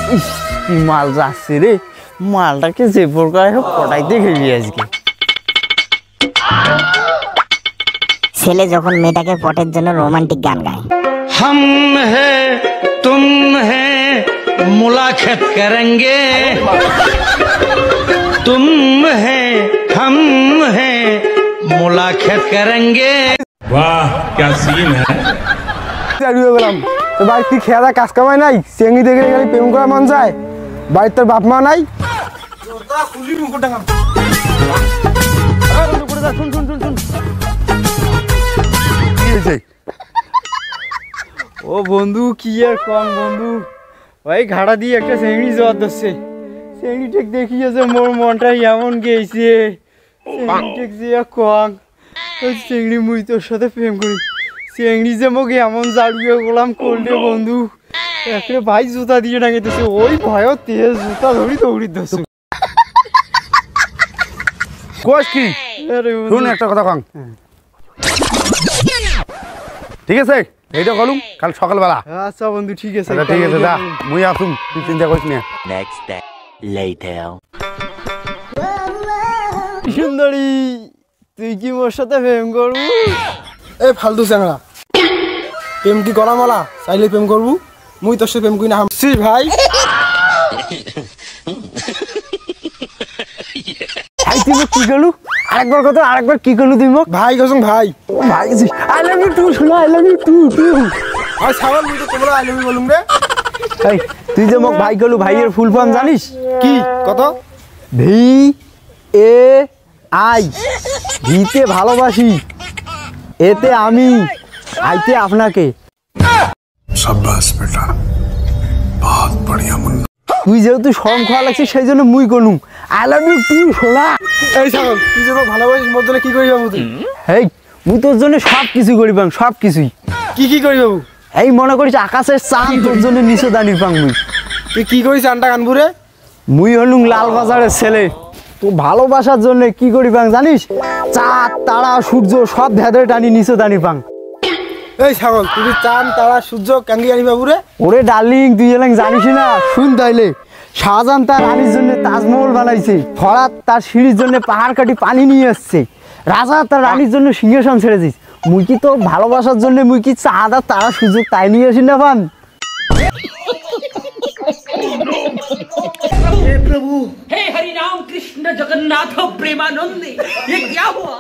কি মাল যাচ্ছে রে, মালটাকে যে প্রকার পটাইতে খেলি আজকে। ছেলে যখন মেয়েটাকে পটের জন্য রোমান্টিক গান গায়, हम है तुम है मुलाकात करेंगे, तुम है हम है मुलाकात करेंगे। वाह क्या सीन है। গেলাম তো ভাই, তুই খেয়া কাজ কামাই নাই, চেঙ্গি দেখে গেলে প্রেম করা মন যায়, বাড়ির তোর বাপ মা নাই। ও বন্ধু কি আর কম বন্ধু, ভাই ঘাড়া দিয়ে একটা চেংড়ি জোয়ার ধরছে। চেংড়ি ঠিক দেখিয়েছে মোর মনটা এমন গেছে, চেংড়ি ঠিক যে কম ওই চেংড়ি মুই তোর সাথে প্রেম করি, চেংড়ি যে মোক এমন জাড়ুয়ে গোলাম করলে বন্ধু, একটা ভাই জুতা দিয়ে ডাঙাইতেছে, ওই ভয় তেজ জুতা ধরি দৌড়ি ধরছে। কোষ কি শুন একটা কথা কম, ঠিক আছে এইটা কলুম কাল সকালবেলা। আচ্ছা বন্ধু ঠিক আছে, ঠিক আছে যা, মুই আসুম, তুই চিন্তা করিস না। Next day letter. সুন্দরী তুই কি মোর সাথে প্রেম করবু? এই ফালতু চ্যাংড়া, প্রেম কি করা মালা, চাইলে প্রেম করবো, মুই তোর সাথে প্রেম করি না হামছি ভাই। ভাই তুই মোক কি করলু, আরেকবার কথা, আরেকবার কি করলু তুই মোক? ভাই কসম ভাই, ভাই আই লাভ ইউ টু, শোনা I love you too too. ভাই ছাগল, মুই তো তোমরা আই লাভ ইউ বলুম রে। এই তুই যে মোক ভাই করলু, ভাইয়ের ফুল ফর্ম জানিস কি কত? ভি এ আই, ভিতে ভালোবাসি, এতে আমি, আইতে আপনাকে। शाबाश बेटा, बहुत बढ़िया मुन्ना। তুই যেহেতু শরম খাওয়া লাগছিস সেই জন্য মুই করলুম আই লাভ ইউ টু শোনা। এই ছাগল, তুই যে ভালোবাসিস মোর জন্য কি করি বাবু তুই? হেই মুই তোর জন্য সব কিছু করিবাম, সব কিছুই। কি কি করি বাবু? এই মনে করিস আকাশের চাঁদ তোর জন্য নিচে দাঁড়িয়ে পাং মুই। তুই কি করিস আন্ডা কানবু রে? মুই হলুম লাল বাজারের ছেলে, তো ভালোবাসার জন্য কি করি পাং জানিস, চাঁদ তারা সূর্য সব ভেদরে টানি নিচে দাঁড়িয়ে পাং। এই ছাগল, তুই চাঁদ তারা সূর্য কাঙ্গি আনি বাবু রে? ওরে ডার্লিং তুই এলাম জানিস না, শুন তাইলে শাহজাহান তার রানীর জন্য তাজমহল বানাইছে, ফরাত তার সিঁড়ির জন্য পাহাড় কাটি পানি নিয়ে আসছে, রাজা তার রানীর জন্য সিংহাসন ছেড়েছিস, মুই কি তো ভালোবাসার জন্য মুই কি চাঁদ আর তারা সুযোগ তাই নিয়ে আসি না পান। हे प्रभु, हे हरि राम कृष्ण जगन्नाथ प्रेमानंद, ये क्या हुआ?